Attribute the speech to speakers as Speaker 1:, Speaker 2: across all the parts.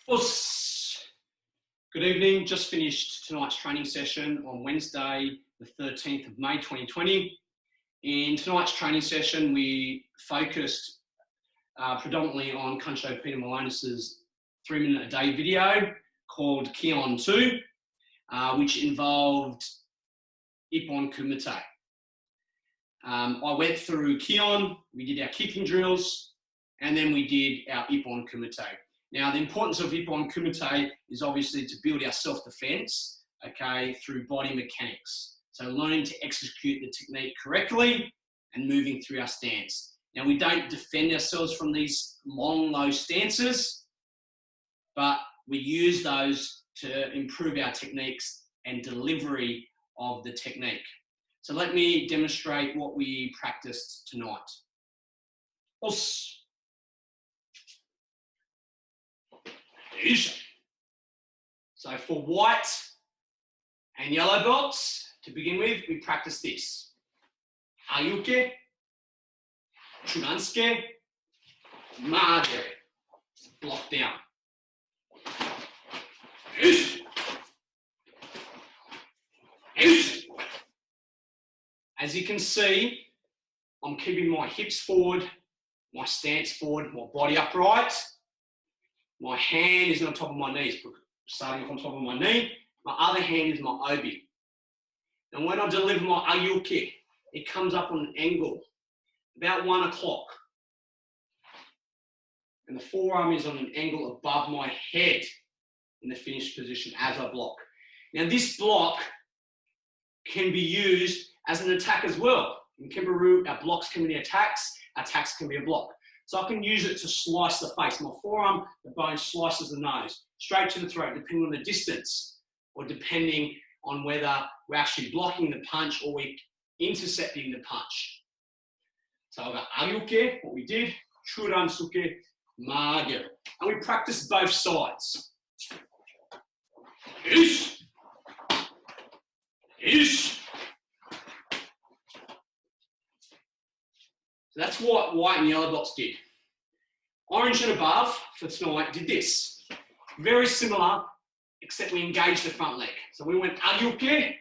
Speaker 1: Us. Good evening. Just finished tonight's training session on Wednesday, the 13th of May 2020. In tonight's training session, we focused predominantly on Kuncho Peter Malonis's 3-minute a day video called Kion 2, which involved Ippon Kumite. I went through Kion, we did our kicking drills, and then we did our Ippon Kumite. Now, the importance of Ippon Kumite is obviously to build our self-defense, okay, through body mechanics. So learning to execute the technique correctly and moving through our stance. Now, we don't defend ourselves from these long, low stances, but we use those to improve our techniques and delivery of the technique. So let me demonstrate what we practiced tonight. Os. So for white and yellow belts, to begin with, we practice this. Ayuke, Churansuke, Maage, block down. As you can see, I'm keeping my hips forward, my stance forward, my body upright. My hand is on top of my knees, starting off on top of my knee. My other hand is my obi. And when I deliver my ayuke, it comes up on an angle, about 1 o'clock. And the forearm is on an angle above my head in the finished position as I block. Now this block can be used as an attack as well. In Kempo-ryu, our blocks can be attacks can be a block. So I can use it to slice the face. My forearm, the bone slices the nose, straight to the throat, depending on the distance, or depending on whether we're actually blocking the punch or we're intercepting the punch. So I've got ayuke, what we did, churansuke, maage. And we practice both sides. Ish. Ish. So that's what white and yellow belts did. Orange and above for tonight did this. Very similar, except we engaged the front leg. So we went ayuke,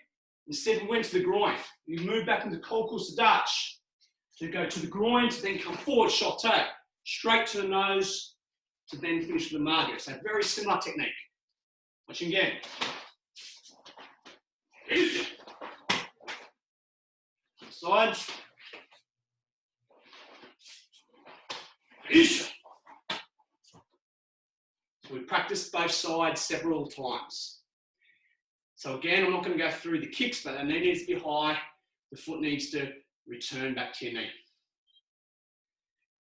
Speaker 1: instead we went to the groin. We moved back into koku sadachi to go to the groin, to then come forward, shote, straight to the nose, to then finish with the maage. So very similar technique. Watch again. Side. So we practiced both sides several times. So again, I'm not going to go through the kicks, but the knee needs to be high. The foot needs to return back to your knee.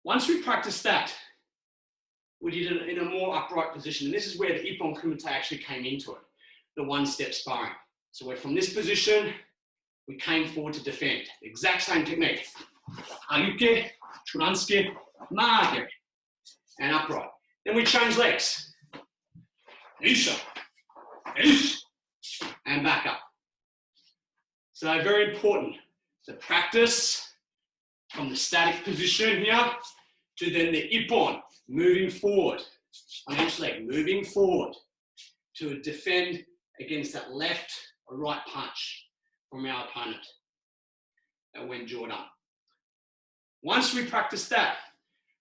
Speaker 1: Once we practiced that, we did it in a more upright position. And this is where the Ippon Kumite actually came into it, the one-step sparring. So we're from this position, we came forward to defend. The exact same technique. Ayuke, churansuke, maage, and upright. Then we change legs. Isha, ish, and back up. So very important to practice from the static position here to then the ippon, moving forward on each leg, moving forward to defend against that left or right punch from our opponent that went jaw down. Once we practiced that,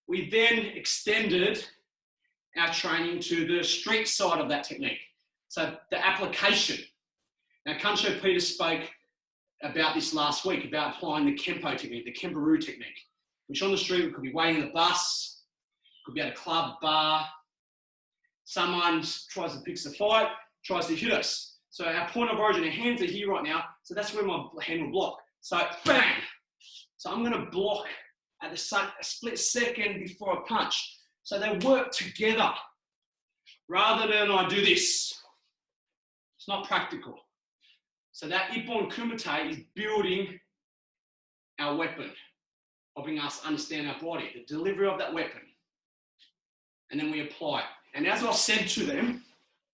Speaker 1: we then extended our training to the street side of that technique. So the application. Now, Kuncho Peter spoke about this last week, about applying the Kempo technique, the Kempo-ryu technique, which on the street we could be waiting in the bus, could be at a club, bar. Someone tries to pick us a fight, tries to hit us. So our point of origin, our hands are here right now, so that's where my hand will block. So bang! So I'm going to block at a split second before I punch. So they work together rather than I do this. It's not practical. So that Ippon Kumite is building our weapon, helping us understand our body, the delivery of that weapon. And then we apply it. And as I said to them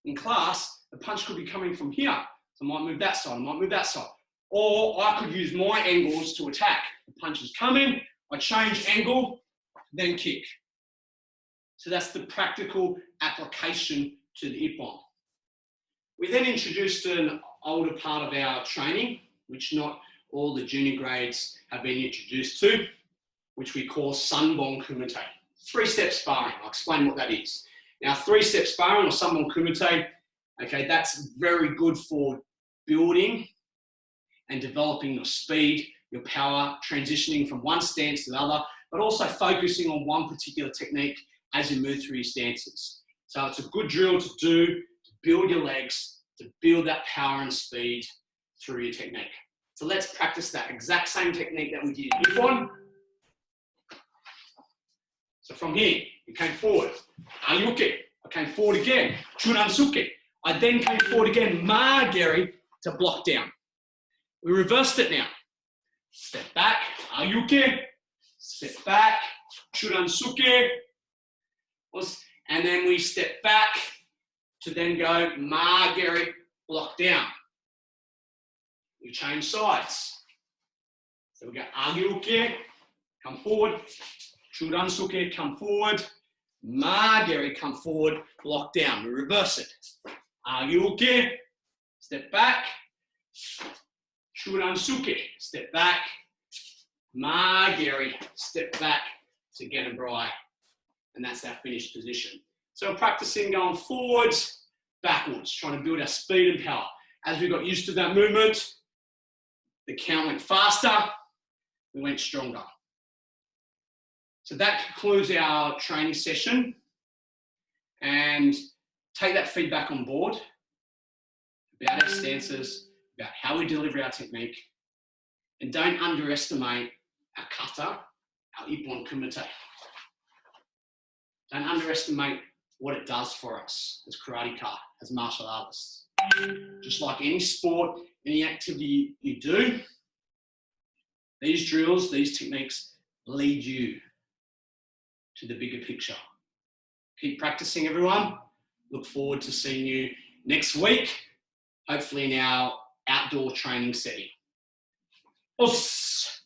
Speaker 1: in class, the punch could be coming from here. So I might move that side, I might move that side. Or I could use my angles to attack. The punch is coming, I change angle, then kick. So that's the practical application to the Ippon. We then introduced an older part of our training, which not all the junior grades have been introduced to, which we call Sanbon Kumite. 3-step sparring. I'll explain what that is. Now, 3-step sparring or Sanbon Kumite, okay, that's very good for building and developing your speed, your power, transitioning from one stance to the other, but also focusing on one particular technique as you move through your stances. So it's a good drill to do to build your legs, to build that power and speed through your technique. So let's practice that exact same technique that we did in Ippon. So from here, you came forward, Ayuke, I came forward again, Churansuke. I then came forward again, Ma-geri, to block down. We reversed it now. Step back, Ayuke, step back, Churansuke, and then we step back to then go Ma-geri, block down. We change sides. So we go Ayuke, come forward, Churansuke, come forward, Ma-geri, come forward, block down. We reverse it. Ayuke, step back, Churansuke, step back, Ma-geri, step back to Genabrai. And that's our finished position. So we're practicing going forwards, backwards, trying to build our speed and power. As we got used to that movement, the count went faster, we went stronger. So that concludes our training session. And take that feedback on board about our stances, about how we deliver our technique. And don't underestimate our kata, our Ippon Kumite. Don't underestimate what it does for us as karateka, as martial artists. Just like any sport, any activity you do, these drills, these techniques lead you to the bigger picture. Keep practicing, everyone. Look forward to seeing you next week, hopefully in our outdoor training setting. Os!